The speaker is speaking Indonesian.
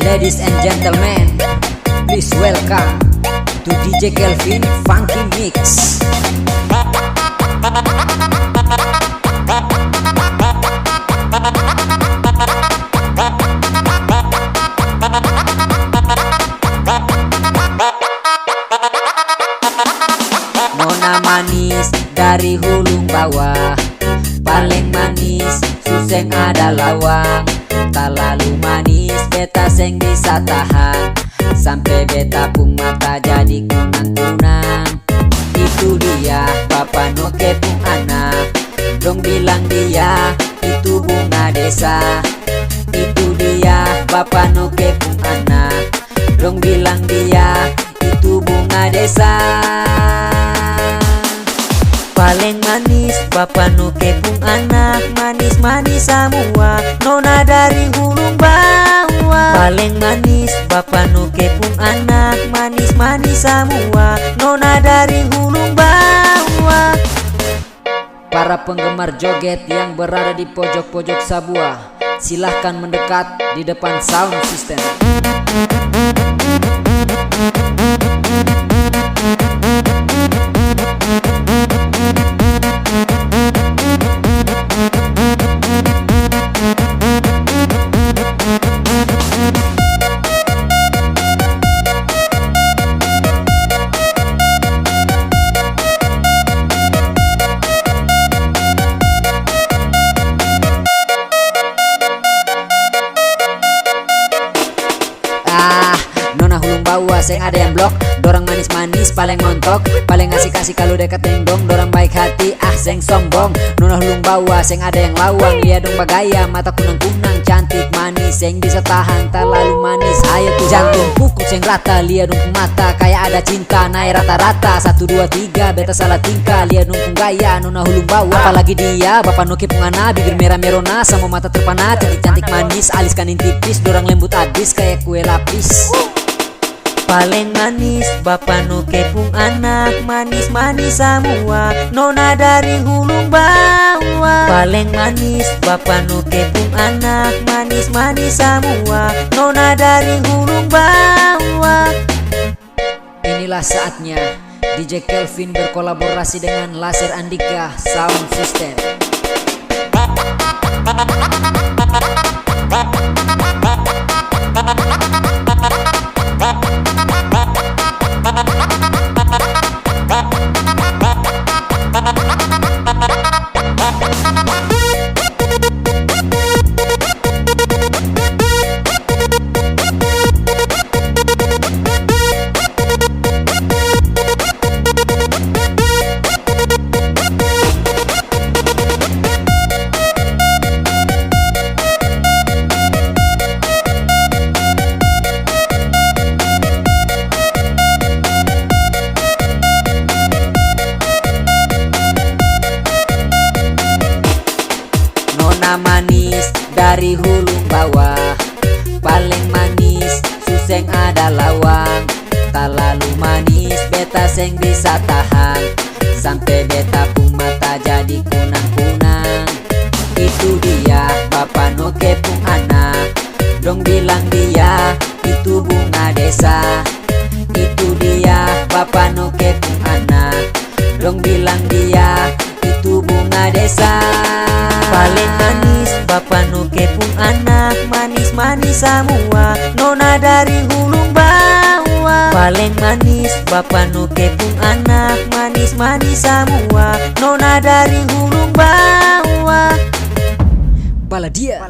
Ladies and gentlemen, please welcome to DJ Kelvin Funky Mix. Nona manis dari Hulung bawah, paling manis suseng ada lawang. Tak lalu manis beta seng bisa tahan, sampai beta pung mata jadi kunang-kunang. Itu dia Papa no kepung anak, dong bilang dia itu bunga desa. Itu dia Papa no kepung anak, dong bilang dia itu bunga desa. Paling manis Papa no kepung anak, manis-manis semua nona dari Hulung bawah. Paling manis Papa no kepung anak, manis-manis semua nona dari Hulung bawah. Para penggemar joget yang berada di pojok-pojok Sabua, silahkan mendekat di depan sound system. Nona Hulung bawah seng ada yang blok, dorang manis-manis paling montok, paling asik-asik kalau dekat dengdong, dorang baik hati seng sombong. Nona Hulung bawah seng ada yang lawang, lihat dong bagaya mata kunang-kunang, cantik manis seng bisa tahan, terlalu manis ayo tuh jantung pukul seng rata, lihat dong mata kayak ada cinta naik rata-rata. 1, 2, 3 beta salah tingkah, lihat dong gaya Nona Hulung bawah. Apalagi dia Bapak no kepung anak, bibir merah merona sama mata terpana, cantik-cantik manis alis kanin tipis, dorang lembut abis kayak kue lapis. Paling manis Bapak no kepung anak, manis-manis semua nona dari Hulung bawah. Paling manis Bapak no kepung anak, manis-manis semua nona dari Hulung bawah. Inilah saatnya DJ Kelvin berkolaborasi dengan Laser Andika Sound System. Nona manis dari Hulung bawah, paling manis suseng ada lawang. Tak lalu manis beta seng bisa tahan, sampai beta pun mata jadi kunang-kunang. Itu dia Papa no kepung anak, dong bilang dia itu bunga desa. Itu dia Papa no kepung anak, dong bilang dia itu bunga desa. Paling manis Bapak no kepung anak, manis-manis semua nona dari Hulung bawah. Paling manis Bapak no kepung anak, manis-manis semua nona dari Hulung bawah. Baladia.